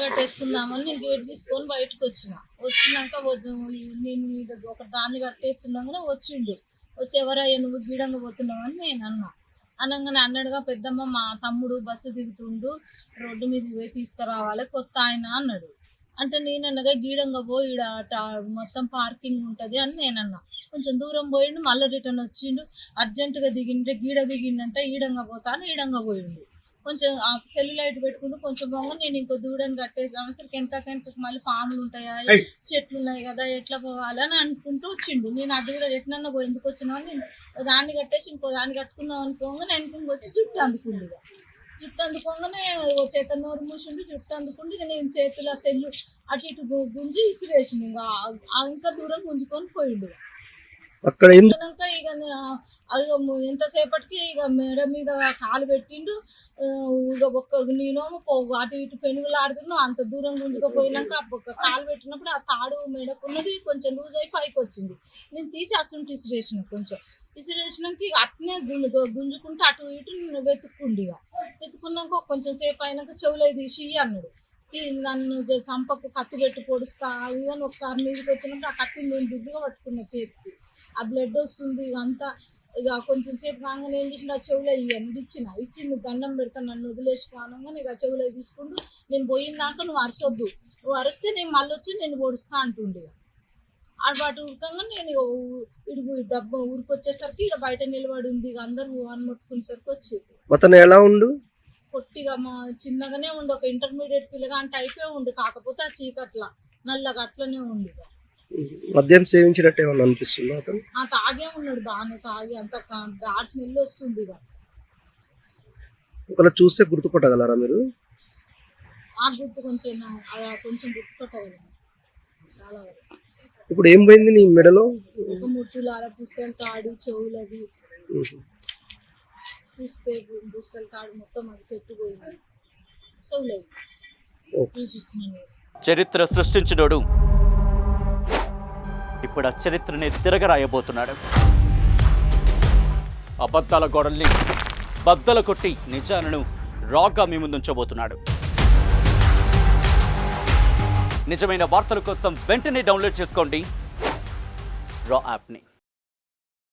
కట్టేసుకుందామని నేను గేట్ తీసుకొని బయటకు వచ్చినాక నేను ఒక దాన్ని కట్టేస్తుండగానే వచ్చిండు. వచ్చి ఎవరయ్యా నువ్వు గీడంగా పోతున్నావు అని నేను అనగానే అన్నాడుగా, పెద్దమ్మ మా తమ్ముడు బస్సు దిగుతుండు, రోడ్డు మీద పోయి తీసుకురావాలి కొత్త ఆయన అన్నాడు. అంటే నేనన్నగా గీడంగా పోయి మొత్తం పార్కింగ్ ఉంటుంది అని నేనన్నా. కొంచెం దూరం పోయిండు, మళ్ళీ రిటర్న్ వచ్చిండు. అర్జెంటుగా దిగిండే గీడ దిగిండంటే ఈడంగా పోతా అని ఈడంగా పోయిండు. కొంచెం ఆ సెల్యులైట్ పెట్టుకుంటూ కొంచెం బాగా నేను ఇంకో దూడని కట్టేసాను. అసలు వెనక మళ్ళీ పాములు ఉంటాయా, చెట్లు ఉన్నాయి కదా, ఎట్లా పోవాలని అనుకుంటూ వచ్చిండు. నేను అది కూడా ఎట్లన్నా ఎందుకు వచ్చినా అని నేను దాన్ని కట్టేసి ఇంకో దాన్ని కట్టుకుందాం అనుకోగా నేను వచ్చి జుట్టు అందుకుంది. జుట్టు అందుకోగానే చేత నోరు మూసిండు, జుట్టు అందుకుంటే ఇక నేను చేతుల సెల్లు అటు ఇటు గుంజి ఇసిరేసిండు. ఇంకా దూరం గుంజుకొని పోయిండు. అక్కడ ఇక ఎంతసేపటికి ఇక మేడ మీద కాలు పెట్టిండు. ఇక నేనేమో అటు ఇటు పెనుగులాడుతున్నాను. అంత దూరం గుంజుకపోయినాక కాలు పెట్టినప్పుడు ఆ తాడు మెడకున్నది కొంచెం లూజ్ అయి పైకి వచ్చింది. నేను తీసి అసలు ఇసిరేసినాక ఇక అట్నే గుంజుకుంటూ అటు ఇటు నేను వెతుక్కున్నాక కొంచెం సేపు అయినాక చెవులై తీసి అన్నాడు. నన్ను చంపకు, కత్తి పెట్టి పొడుస్తా అది అని ఒకసారి మీదకి వచ్చినప్పుడు ఆ కత్తిని నేను దిగ్గుగా పట్టుకున్నా చేతికి. ఆ బ్లడ్ వస్తుంది అంతా. ఇక కొంచెం సేపు రాగానే ఏం చేసిన ఆ చెవులో ఇచ్చింది దండం పెడతాను నన్ను వదిలేసిపోనంగా ఇక చెవులో తీసుకుంటూ నేను పోయిందాక నువ్వు అరసొద్దు, నువ్వు అరిస్తే నేను మళ్ళీ వచ్చి నేను పొడుస్తా అంటుండే. వాటి ఉరకంగా నేను ఊరికి వచ్చేసరికి ఇక బయట నిలబడి ఉంది. ఇక అందరూ అని మొత్తుకునేసరికి వచ్చేది. అతను ఎలా ఉండు? పొట్టిగా చిన్నగానే ఉండు, ఒక ఇంటర్మీడియట్ పిల్లగా అంటే అయిపోయి ఉండు. కాకపోతే ఆ చీకట్ల నల్లగా అట్లనే ఉండి. మద్యం సేవించినట్టు ఏమన్నా అనిపిస్తుంది అతను? తాగే ఉన్నాడు, బాగానే తాగి అంత బ్యాడ్ స్మెల్ వస్తుంది. ఒకవేళ చూస్తే గుర్తుపట్టగలరా మీరు? గుర్తు కొంచెం గుర్తుపట్టగలను చాలా వరకు. ఇప్పుడు ఏం పోయింది నీ మెడలో? ఒక ముట్టులార పుస్తల తాడు, చెవులది పుస్తల తాడు మొత్తం అది సెట్టు పోయింది. చెవులవి తీసిచ్చిన. చరిత్ర సృష్టించినోడు ఇప్పుడు ఆ చరిత్రని తిరగరాయబోతున్నాడు. అబద్ధాల గోడల్ని బద్దలు కొట్టి నిజాలను రాగా మీ ముందుంచబోతున్నాడు. నిజమైన వార్తల కోసం వెంటనే డౌన్లోడ్ చేసుకోండి రా యాప్ని.